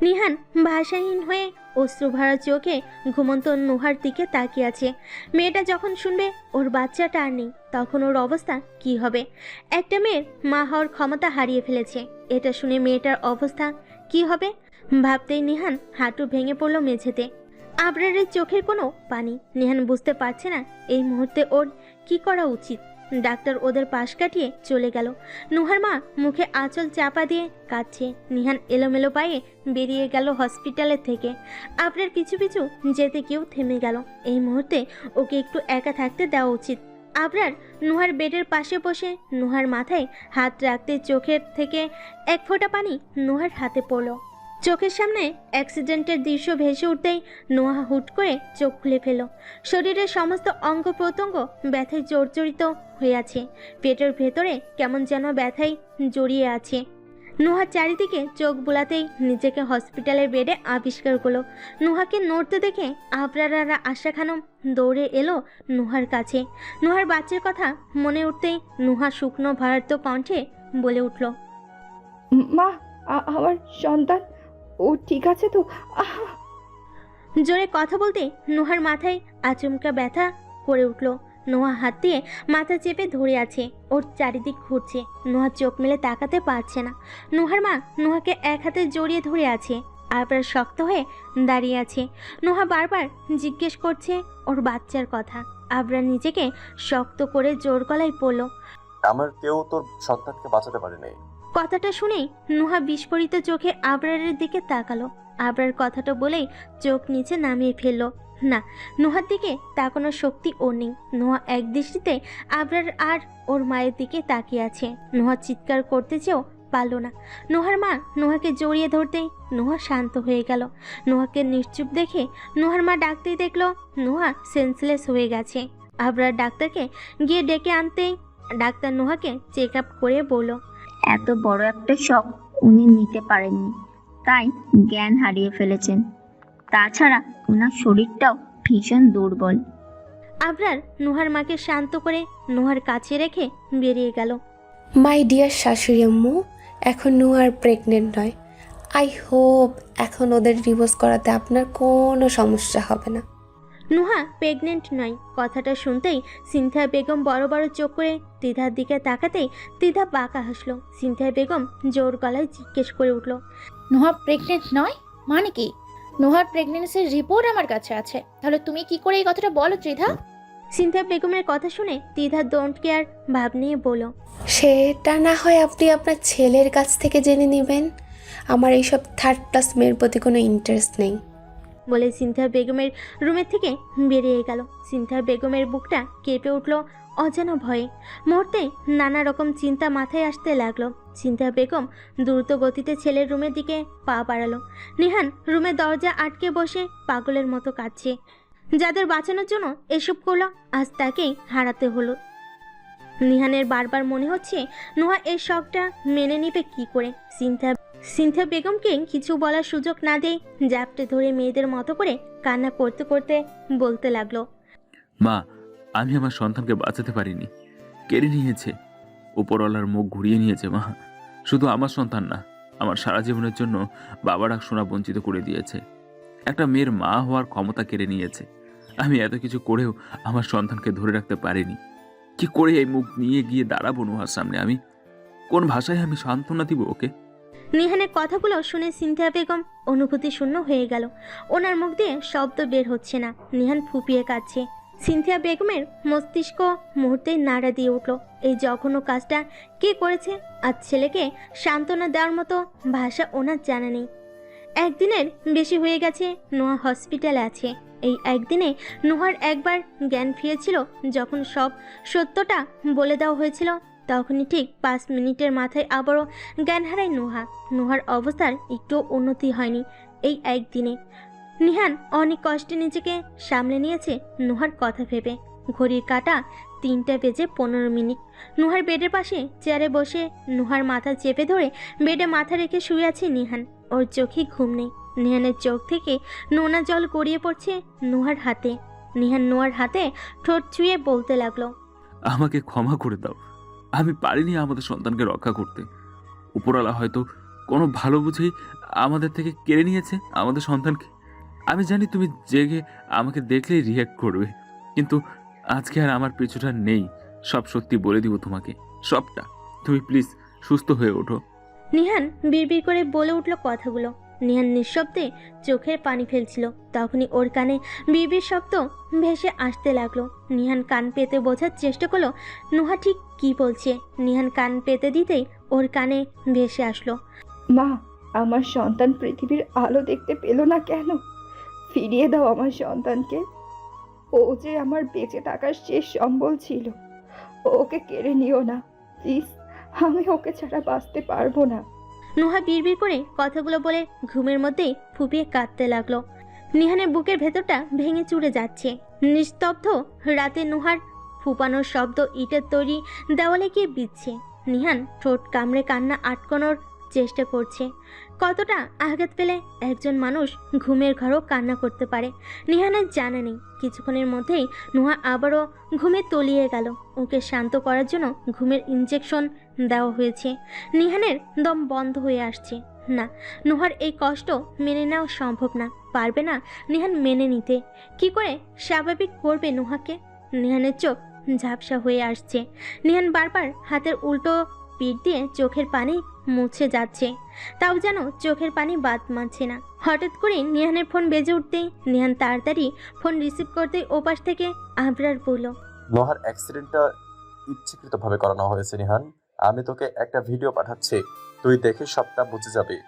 নিহান ভাষাহীন হয়ে অশ্রুভরা চোখে ঘুমন্ত নুহার দিকে তাকিয়ে আছে। মেয়েটা যখন শুনবে ওর বাচ্চাটা আর নেই, তখন ওর অবস্থা কি হবে? একটা মেয়ের মা হওয়ার ক্ষমতা হারিয়ে ফেলেছে, এটা শুনে মেয়েটার অবস্থা কি হবে ভাবতেই নিহান হাঁটু ভেঙে পড়ল মেঝেতে। আবরারের চোখের কোনো পানি। নিহান বুঝতে পারছে না এই মুহূর্তে ওর কি করা উচিত। ডাক্তার ওদের পাশ কাটিয়ে চলে গেল। নুহার মা মুখে আঁচল চাপা দিয়ে কাঁদছে। নিহান এলোমেলো পায়ে বেরিয়ে গেল হসপিটালের থেকে। আবরার পিছু পিছু যেতে কেউ থেমে গেল। এই মুহূর্তে ওকে একটু একা থাকতে দেওয়া উচিত। আবরার নুহার বেডের পাশে বসে নুহার মাথায় হাত রাখতে চোখের থেকে এক ফোঁটা পানি নুহার হাতে পড়ল। চোখের সামনে অ্যাক্সিডেন্টের দৃশ্য ভেসে উঠতেই নোহা হুট করে চোখ খুলে ফেল। শরীরের সমস্ত অঙ্গ প্রত্যঙ্গ ব্যথায় জর্জরিত হয়ে আছে। পেটের ভেতরে কেমন যেন ব্যথায় জড়িয়ে আছে। নোহা চারিদিকে চোখ বুলাতেই নিজেকে হসপিটালের বেডে আবিষ্কার করলো। নোহাকে নড়তে দেখে আবরার আর আশা খানম দৌড়ে এলো নোহার কাছে। নোহার বাচ্চার কথা মনে উঠতেই নোহা শুকনো ভারার্ত কণ্ঠে বলে উঠল, মা, আমার সন্তান ও ঠিক আছে তো? জোরে কথা বলতে নোহার মাথায় আচমকা ব্যথা করে উঠল। নোহা হাত দিয়ে মাথা চেপে ধরে আছে, ওর চারিদিক ঘুরছে। নোহা চোখ মেলে তাকাতে পারছে না। নোহার মা নোহাকে এক হাতে জড়িয়ে ধরে আছে, আবরার শক্ত হয়ে দাঁড়িয়ে আছে। নোহা বারবার জিজ্ঞেস করছে ওর বাচ্চার কথা। আবরার নিজেকে শক্ত করে জোর গলায় পড়ল, আমার কেউ তোর সন্তানকে বাঁচাতে পারে নাই। কথাটা শুনেই নোহা বিস্ফোরিত চোখে আবরারের দিকে তাকালো। আবরার কথাটা বলেই চোখ নিচে নামিয়ে ফেললো। না, নোহার দিকে তাকানোর শক্তি ওর নেই। নোহা এক দৃষ্টিতে আবরার আর ওর মায়ের দিকে তাকিয়ে আছে। নোহা চিৎকার করতে চেয়েও পারল না। নোহার মা নোহাকে জড়িয়ে ধরতেই নোহা শান্ত হয়ে গেল। নোহাকে নিশ্চুপ দেখে নোহার মা ডাকতেই দেখলো নোহা সেন্সলেস হয়ে গেছে। আবরার ডাক্তারকে গিয়ে ডেকে আনতেই ডাক্তার নোহাকে চেক আপ করে বলল, এত বড় একটা শক উনি নিতে পারেননি, তাই জ্ঞান হারিয়ে ফেলেছেন। তাছাড়া ওনার শরীরটাও ভীষণ দুর্বল। আবরার নোহার মাকে শান্ত করে নোহার কাছে রেখে বেরিয়ে গেল। মাই ডিয়ার শাশুড়ি আম্মু, এখন নুহার প্রেগনেন্ট নয়। আই হোপ এখন ওদের ডিভোর্স করাতে আপনার কোনো সমস্যা হবে না। নুহা প্রেগনেন্ট নয় কথাটা শুনতেই সিনথিয়া বেগম বড় বড় চোখ করে তিধার দিকে তাকাতেই তিধা বাঁকা হাসলো। সিনথিয়া বেগম জোর গলায় জিজ্ঞেস করে উঠল, নোহা প্রেগনেন্ট নয় মানে কি? নোহার প্রেগনেন্সির রিপোর্ট আমার কাছে আছে, তাহলে তুমি কি করে এই কথাটা বলো ত্রিধা? সিনথিয়া বেগমের কথা শুনে তিধা ডোন্ট কেয়ার ভাব নিয়ে বলল, সেটা না হয় আপনি আপনার ছেলের কাছ থেকে জেনে নেবেন। আমার এইসব থার্ড ক্লাস মেয়ের প্রতি কোনো ইন্টারেস্ট নেই। বলে সিনথিয়া বেগমের রুমের থেকে বেরিয়ে গেল। সিনথিয়া বেগমের বুকটা কেঁপে উঠল অজানা ভয়ে। মুহূর্তে নানা রকম চিন্তা মাথায় আসতে লাগলো। সিনথিয়া বেগম দ্রুত গতিতে ছেলের রুমের দিকে পা বাড়ালো। নিহান রুমের দরজা আটকে বসে পাগলের মতো কাঁদছে। যাদের বাঁচানোর জন্য এসব করলো, আজ তাকেই হারাতে হলো। নিহানের বারবার মনে হচ্ছে নোহা এই শখটা মেনে নিবে কি করে। সিনথিয়া বেগমকে কিছু বলার সুযোগ না দিয়ে জাপটে ধরে মেয়েদের মতো করে কান্না করতে করতে বলতে লাগলো, মা, আমি আমার সন্তানকে বাঁচাতে পারিনি, কেড়ে নিয়েছে। উপরওয়ালার মুখ ঘুরিয়ে নিয়েছে মা। শুধু আমার সন্তান না, আমার সারা জীবনের জন্য বাবা ডাক শোনা বঞ্চিত করে দিয়েছে। একটা মেয়ের মা হওয়ার ক্ষমতা কেড়ে নিয়েছে। আমি এত কিছু করেও আমার সন্তানকে ধরে রাখতে পারিনি। কি করে এই মুখ নিয়ে গিয়ে দাঁড়াবো নোহার সামনে? আমি কোন ভাষায় আমি সান্ত্বনা দিব ওকে? নিহানের কথাগুলো শুনে সিনথিয়া বেগম অনুভূতি শূন্য হয়ে গেল। ওনার মুখ দিয়ে শব্দ বের হচ্ছে না। নিহান ফুপিয়ে কাঁদছে। সিনথিয়া বেগমের মস্তিষ্ক মুহূর্তেই নাড়া দিয়ে উঠল। এই জঘন্য কাজটা কে করেছে? আজ ছেলেকে সান্ত্বনা দেওয়ার মতো ভাষা ওনার জানা নেই। একদিনের বেশি হয়ে গেছে নোহা হসপিটালে আছে। এই একদিনে নোহার একবার জ্ঞান ফিরেছিল। যখন সব সত্যটা বলে দেওয়া হয়েছিল তখনই ঠিক 5 মিনিটের মাথায় আবারও জ্ঞান হারায় নোহা। নোহার অবস্থার একটু উন্নতি হয়নি এই একদিনে। নিহান অনেক কষ্টে নিজেকে সামলে নিয়েছে নোহার কথা ভেবে। ঘড়ির কাঁটা 3:15। নোহার বেডের পাশে চেয়ারে বসে নোহার মাথা চেপে ধরে বেডে মাথা রেখে শুয়ে আছে নিহান। ওর চোখে ঘুম নেই। নিহানের চোখ থেকে নোনা জল গড়িয়ে পড়ছে নোহার হাতে। নিহান নোহার হাতে ঠোঁট ছুঁয়ে বলতে লাগলো, আমাকে ক্ষমা করে দাও, আমি পারিনি আমাদের সন্তানকে রক্ষা করতে। উপরওয়ালা হয়তো কোনো ভালো বুঝেই আমাদের থেকে কেড়ে নিয়েছে আমাদের সন্তানকে। আমি জানি তুমি জেগে আমাকে দেখলেই রিয়্যাক্ট করবে, কিন্তু আজকে আর আমার পিছুটা নেই। সব সত্যি বলে দিব তোমাকে, সবটা। তুমি প্লিজ সুস্থ হয়ে ওঠো। নিহান বিড়বিড় করে বলে উঠল কথাগুলো। নিহান নিঃশব্দে চোখের পানি ফেলছিল। তখনই ওর কানে বিড়বিড় শব্দ ভেসে আসতে লাগলো। নিহান কান পেতে বোঝার চেষ্টা করলো নুহা ঠিক কি বলছে। নিহান কান পেতে দিতেই ওর কানে ভেসে আসলো, মা, আমার সন্তান পৃথিবীর আলো দেখতে পেল না কেন? ফিরিয়ে দাও আমার সন্তানকে। ও যে আমার বেঁচে থাকার শেষ সম্বল ছিল। ওকে কেড়ে নিও না প্লিজ, আমি ওকে ছাড়া বাঁচতে পারবো না। নুহা বিড়বিড় করে কথাগুলো বলে ঘুমের মধ্যেই ফুপিয়ে কাঁদতে লাগলো। নিহানের বুকের ভেতরটা ভেঙে চুরে যাচ্ছে। নিস্তব্ধ রাতে নুহার ফুপানোর শব্দ ইটের তৈরি দেওয়ালে গিয়ে বিচ্ছে। নিহান ঠোঁট কামড়ে কান্না আটকানোর চেষ্টা করছে। কতটা আঘাত পেলে একজন মানুষ ঘুমের ঘরেও কান্না করতে পারে নিহানের জানা নেই। কিছুক্ষণের মধ্যেই নুহা আবারও ঘুমে তলিয়ে গেল। ওকে শান্ত করার জন্য ঘুমের ইঞ্জেকশন দেওয়া হয়েছে। নিহানের দম বন্ধ হয়ে আসছে। না, নুহার এই কষ্ট মেনে নেওয়া সম্ভব না, পারবে না নিহান মেনে নিতে। কি করে স্বাভাবিক করবে নুহাকে? নিহানের চোখ ঝাপসা হয়ে আসছে। নিহান বারবার হাতের উল্টো পিঠ দিয়ে চোখের পানি মুছে যাচ্ছে, তাও যেন চোখের পানি বাদ মানছে না। হঠাৎ করে নিহানের ফোন বেজে উঠতেই নিহান তাড়াতাড়ি ফোন রিসিভ করতেই ওপাশ থেকে আবরার বলল, নোহার অ্যাক্সিডেন্টটা ইচ্ছাকৃতভাবে করানো হয়েছে নিহান। আমি তোকে একটা ভিডিও পাঠাচ্ছি, তুই দেখে সবটা বুঝে যাবি।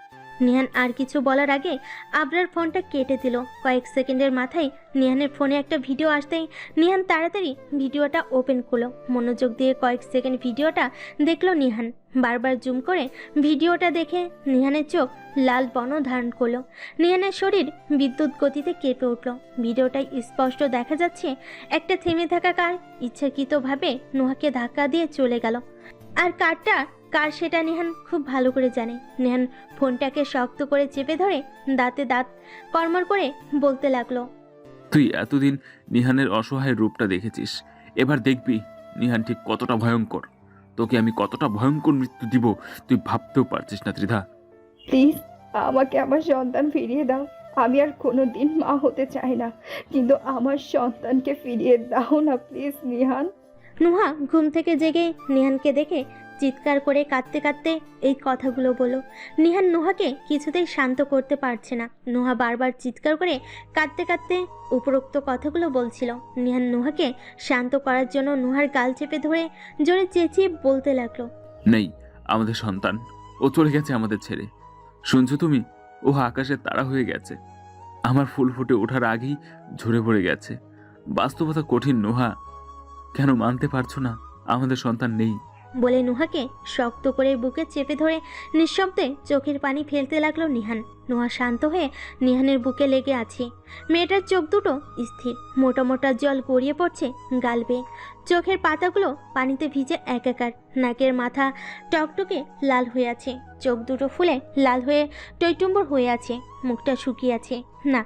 নিহান আর কিছু বলার আগে আবরার ফোনটা কেটে দিল। কয়েক সেকেন্ডের মাথায় নিহানের ফোনে একটা ভিডিও আসতেই নিহান তাড়াতাড়ি ভিডিওটা ওপেন করলো। মনোযোগ দিয়ে কয়েক সেকেন্ড ভিডিওটা দেখলো নিহান। বারবার জুম করে ভিডিওটা দেখে নিহানের চোখ লাল বর্ণ ধারণ করলো। নিহানের শরীর বিদ্যুৎ গতিতে কেঁপে উঠল। ভিডিওটায় স্পষ্ট দেখা যাচ্ছে একটা থেমে থাকা কার ইচ্ছাকৃতভাবে নুহাকে ধাক্কা দিয়ে চলে গেল। আর কার সেটা নিহান খুব ভালো করে জানে। নিহান ফোনটাকে শক্ত করে চেপে ধরে দাঁতে দাঁত কর্মর করে বলতে লাগলো, তুই এতদিন নিহানের অসহায় রূপটা দেখেছিস, এবার দেখবি নিহান ঠিক কতটা ভয়ঙ্কর। তোকে আমি কতটা ভয়ঙ্কর মৃত্যু দিব তুই ভাবতেও পারছিস না ত্রিধা। প্লিজ আমাকে আমার সন্তান ফিরিয়ে দাও। আমি আর কোনোদিন মা হতে চাই না, কিন্তু আমার সন্তানকে ফিরিয়ে দাও না প্লিজ নিহান। নুহা ঘুম থেকে জেগে নিহানকে দেখে চিৎকার করে কাঁদতে কাঁদতে এই কথাগুলো বলো। নিহান নুহাকে কিছুতেই শান্ত করতে পারছে না। নুহা বারবার চিৎকার করে কাঁদতে কাঁদতে উপরোক্ত কথাগুলো বলছিল। নিহান নুহাকে শান্ত করার জন্য নুহার গাল চেপে ধরে জোরে চেঁচিয়ে বলতে লাগলো, নেই আমাদের সন্তান, ও চলে গেছে আমাদের ছেড়ে। শুনছো তুমি? ও আকাশে তারা হয়ে গেছে, আমার ফুল ফুটে ওঠার আগেই ঝরে পড়ে গেছে। বাস্তবতা কঠিন নোহা, কেন মানতে পারছো না আমাদের সন্তান নেই? বলে নুহাকে শক্ত করে বুকে চেপে ধরে নিঃশব্দে চোখের পানি ফেলতে লাগলো নিহান। নুহা শান্ত হয়ে নিহানের বুকে লেগে আছে। মেয়েটার চোখ দুটো স্থির, মোটা মোটা জল গড়িয়ে পড়ছে গাল বেয়ে। চোখের পাতাগুলো পানিতে ভিজে একাকার। নাকের মাথা টকটকে লাল হয়ে আছে, চোখ দুটো ফুলে লাল হয়ে টইটুম্বর হয়ে আছে, মুখটা শুকিয়ে আছে। না,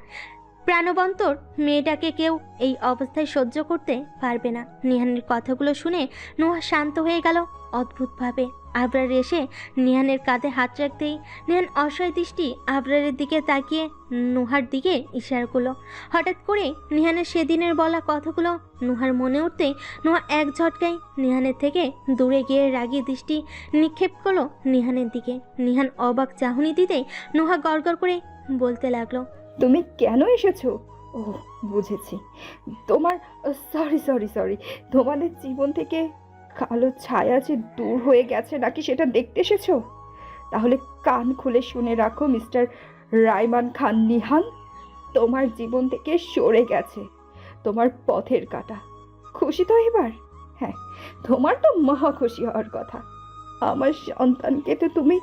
প্রাণবন্তর মেয়েটাকে কেউ এই অবস্থায় সহ্য করতে পারবে না। নিহানের কথাগুলো শুনে নুহা শান্ত হয়ে গেল অদ্ভুতভাবে। আবরার এসে নিহানের কাঁধে হাত রাখতেই নিহান অসহায় দৃষ্টি আবরারের দিকে তাকিয়ে নুহার দিকে ইশারা করলো। হঠাৎ করে নিহানের সেদিনের বলা কথাগুলো নুহার মনে উঠতেই নুহা এক ঝটকায় নিহানের থেকে দূরে গিয়ে রাগী দৃষ্টি নিক্ষেপ করলো নিহানের দিকে। নিহান অবাক চাহনি দিতেই নুহা গড়গড় করে বলতে লাগলো, তুমি কেন এসেছো? ও বুঝেছি, তোমার সরি তোমাদের জীবন থেকে কালো ছায়া যে দূর হয়ে গেছে নাকি সেটা দেখতে এসেছো? তাহলে কান খুলে শুনে রাখো মিস্টার রাইমান খান নিহান, তোমার জীবন থেকে সরে গেছে তোমার পথের কাঁটা। খুশি তো এবার? হ্যাঁ, তোমার তো মহা খুশি হওয়ার কথা। আমার সন্তানকে তো তুমি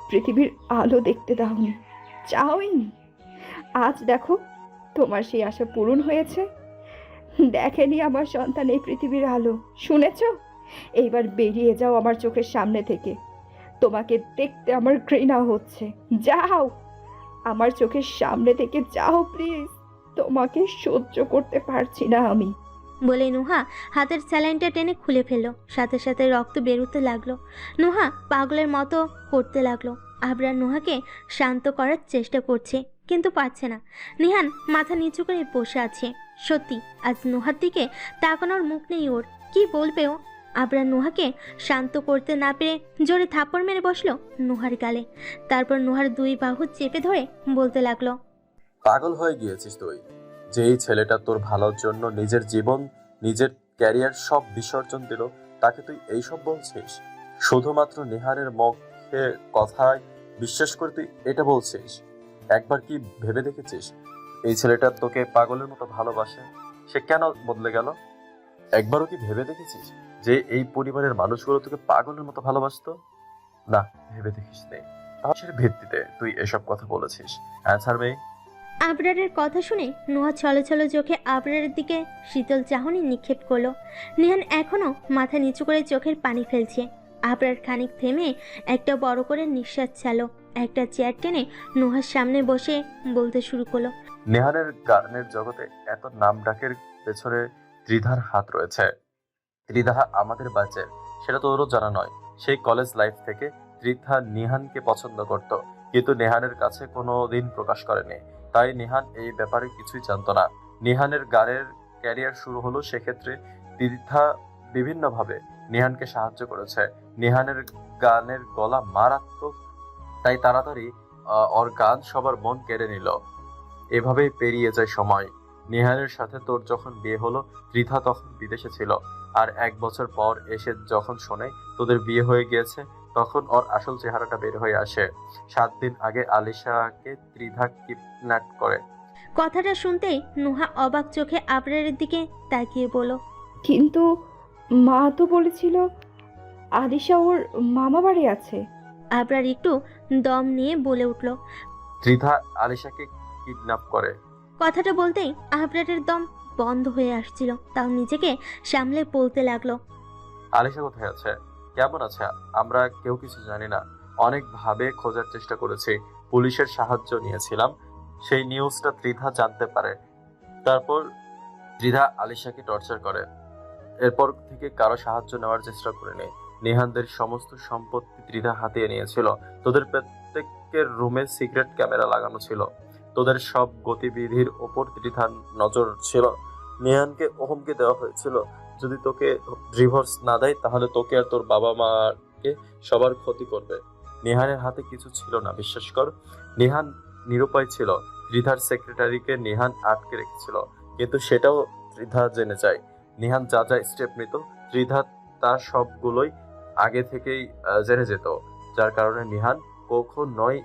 পৃথিবীর আলো দেখতে দাওনি, চাওইনি। আজ দেখো তোমার সেই আশা পূরণ হয়েছে। দেখেনি আমার সন্তান এই পৃথিবীর আলো, শুনেছ? এইবার বেরিয়ে যাও আমার চোখের সামনে থেকে। তোমাকে দেখতে আমার ঘৃণা হচ্ছে। যাও আমার চোখের সামনে থেকে, যাও প্লিজ। তোমাকে সহ্য করতে পারছি না আমি। বলে নুহা হাতের স্যালাইনটা টেনে খুলে ফেললো। সাথে সাথে রক্ত বেরোতে লাগলো। নুহা পাগলের মতো করতে লাগলো। আবরার নুহাকে শান্ত করার চেষ্টা করছে, কিন্তু পারছে না। নিহান মাথা নিচু করে বসে আছে। সত্যি আজ নুহার দিকে তাকানোর মুখ নেই ওর। কি বলবে ও? আবরার নুহাকে শান্ত করতে না পেরে জোরে থাপ্পড় মেরে বসলো নুহার গালে। তারপর নুহার দুই বাহু চেপে ধরে বলতে লাগলো, পাগল হয়ে গিয়েছিস তুই? যেই ছেলেটা তোর ভালোর জন্য নিজের জীবন, নিজের ক্যারিয়ার সব বিসর্জন দিল, তাকে তুই এইসব বলছিস? শুধুমাত্র নিহারের মুখে কথায় বিশ্বাস করে তুই এটা বলছিস? একবার কি ভেবে দেখেছিস এই ছেলেটা তোকে পাগলের মতো ভালোবাসে? সে কেন বদলে গেল? একবারও কি ভেবে দেখেছিস যে এই পরিবারের মানুষগুলো তোকে পাগলের মতো ভালোবাসতো? না, ভেবে দেখিস নে। তাহলে ভিত্তিতে তুই এসব কথা বলেছিস? অ্যান্সার মে। আবরারের কথা শুনে নুহা ছলো ছলো চোখে আবরারের দিকে শীতল চাহনি নিক্ষেপ করলো। নিহান এখনো মাথা নিচু করে চোখের পানি ফেলছে। আবরার খানিক থেমে একটা বড় করে নিঃশ্বাস ছাড়লো। একটা চেয়ার টেনে নুহার সামনে বসে বলতে শুরু করলো, নেহানের গানের জগতে এত নাম ডাকের পেছনে ত্রিধার হাত রয়েছে। ত্রিধা আমাদের ব্যাচের, সেটা তোরও জানা নয়। সেই কলেজ লাইফ থেকে ত্রিধা নিহানকে পছন্দ করত, কিন্তু নেহানের কাছে কোনো দিন প্রকাশ করেনি। তাই নিহান এই ব্যাপারে কিছুই জানতো না। নিহানের গানের ক্যারিয়ার শুরু হলো সেক্ষেত্রে ত্রিধা বিভিন্নভাবে নিহানকে সাহায্য করেছে। নিহানের গানের গলা মারাত্মক, তাই তাড়াতাড়ি ওর গান সবার মন কেড়ে নিল। এভাবেই পেরিয়ে যায় সময়। নিহানের সাথে তোর যখন বিয়ে হলো, ত্রিধা তখন বিদেশে ছিল। আর 1 বছর পর এসে যখন শোনে তোদের বিয়ে হয়ে গিয়েছে, তখন ওর আসল চেহারাটা বের হয়ে আসে। 7 দিন আগে আলিশাকে ত্রিধা কিডন্যাপ করে। কথাটা শুনতেই নুহা অবাক চোখে আবরারের দিকে তাকিয়ে বলল, কিন্তু মা তো বলেছিল আলিশা ওর মামা বাড়ি আছে। আবরার একটু দম নিয়ে বলে উঠল। ত্রিধা আলিশাকে কিডন্যাপ করে। কথাটা বলতেই আবরারের দম বন্ধ হয়ে আসছিল, তাও নিজেকে সামলে বলতে লাগলো, আলিশা কোথায় আছে, কেমন আছে, আমরা কেউ কিছু জানি না। অনেকভাবে খোঁজার চেষ্টা করেছি, পুলিশের সাহায্য নিয়েছিলাম। সেই নিউজটা ত্রিধা জানতে পারে। তারপর ত্রিধা আলিশাকে টর্চার করে। এরপর থেকে কারো সাহায্য নেওয়ার চেষ্টা করেনি। নিহানদের সমস্ত সম্পত্তি ত্রিধা হাতিয়ে নিয়েছিল। তোদের প্রত্যেকের রুমে সিক্রেট ক্যামেরা লাগানো ছিল। তোদের সব গতিবিধির ওপর ত্রিধার নজর ছিল। নিহানকে হুমকি দেওয়া হয়েছিল, যদি তোকে ডিভোর্স না দেয় তাহলে তোকে আর তোর বাবা মাকে সবার ক্ষতি করবে। নিহানের হাতে কিছু ছিল না, বিশ্বাস কর। নিহান নিরুপায় ছিল। ত্রিধার সেক্রেটারিকে নিহান আটকে রেখেছিল, কিন্তু সেটাও ত্রিধা জেনে যায়। নিহান যা যা স্টেপ নিত, ত্রিধা তার সবগুলোই আগে থেকেই জেনে যেত, যার কারণে নিহান কখনোই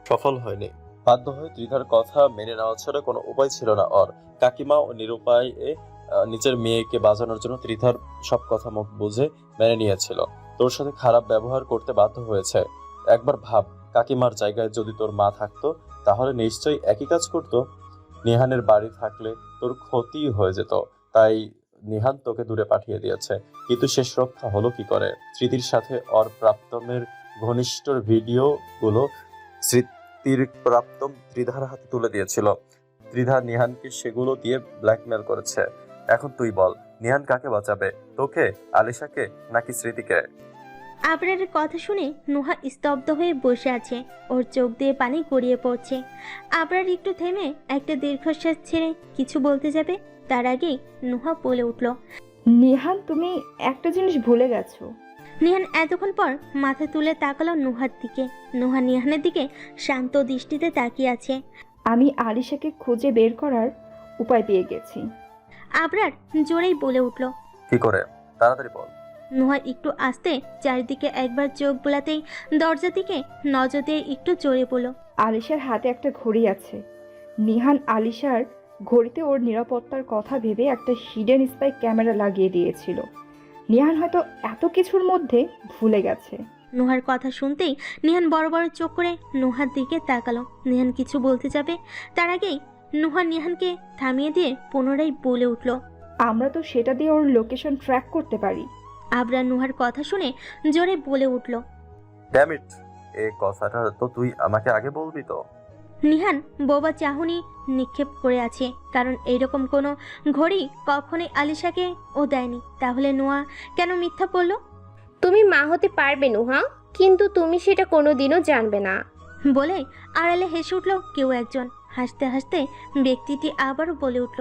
সফল হয়নি। বাধ্য হয়ে ত্রিধার কথা মেনে নেওয়া ছাড়া কোনো উপায় ছিল না ওর। কাকিমা ও নিরুপায় নিজের মেয়েকে বাঁচানোর জন্য ত্রিধার সব কথা মুখ বুঝে মেনে নিয়েছিল। তোর সাথে খারাপ ব্যবহার করতে বাধ্য হয়েছে। একবার ভাব, কাকিমার জায়গায় যদি তোর মা থাকতো তাহলে নিশ্চয়ই একই কাজ করতো। নিহানের বাড়ি থাকলে তোর ক্ষতি হয়ে যেত, তাই নিহান তোকে দূরে পাঠিয়ে দিয়েছে। কিন্তু শেষ রক্ষা হলো কি করে? স্মৃতির সাথে ওর প্রাপ্তমের ঘনিষ্ঠ ভিডিওগুলো স্মৃতির প্রাপ্তম ত্রিধার হাতে তুলে দিয়েছিল। ত্রিধা নিহানকে সেগুলো দিয়ে ব্ল্যাকমেল করেছে। এখন তুই বল, নিহান কাকে বাঁচাবে, তোকে, আলিশাকে নাকি স্মৃতিকে? আবরারের কথা শুনে নুহা স্তব্ধ হয়ে বসে আছে। ওর চোখ দিয়ে পানি গড়িয়ে পড়ছে। আবরার একটু থেমে একটা দীর্ঘশ্বাস ছেড়ে কিছু বলতে যাবে, তার আগেই নুহা বলে উঠল, নিহান, তুমি একটা জিনিস ভুলে গেছো। নিহান এতক্ষণ পর মাথা তুলে তাকালো নুহার দিকে। নুহা নিহানের দিকে শান্ত দৃষ্টিতে তাকিয়ে আছে। আমি আলিশাকে খুঁজে বের করার উপায় পেয়ে গেছি। আবরার জোরেই বলে উঠল। কি করে, তাড়াতাড়ি বল। নুহা একটু আস্তে চারিদিকে একবার চোখ বোলাতেই দরজা দিকে নজর দিয়ে একটু জোরে বলল, আলিশার হাতে একটা ঘড়ি আছে। নিহান আলিশার ঘড়িতে ওর নিরাপত্তার কথা ভেবে একটা হিডেন স্পাই ক্যামেরা লাগিয়ে দিয়েছিল। নিহান হয়তো এত কিছুর মধ্যে ভুলে গেছে। নুহার কথা শুনতেই নিহান বড় বড় চোখ করে নুহার দিকে তাকালো। নিহান কিছু বলতে যাবে, তার আগেই নুহা নিহানকে থামিয়ে দিয়ে পুনরায় বলে উঠল, আমরা তো সেটা দিয়ে ওর লোকেশন ট্র্যাক করতে পারি। আবরার নুহার কথা শুনে জোরে বলে উঠল, ড্যাম ইট, এই কথাটা তো তুই আমাকে আগে বলবি তো। নিহান বোবা চাহনি নিক্ষেপ করে আছে, কারণ এইরকম কোনো ঘড়ি কখনোই আলিশাকে ও দেয়নি। তাহলে নোয়া কেন মিথ্যা বলল? তুমি মা হতে পারবে নুহা? কিন্তু তুমি সেটা কোনোদিনও জানবে না। বলে আড়ালে হেসে উঠল কেউ একজন। হাসতে হাসতে ব্যক্তিটি আবারও বলে উঠল,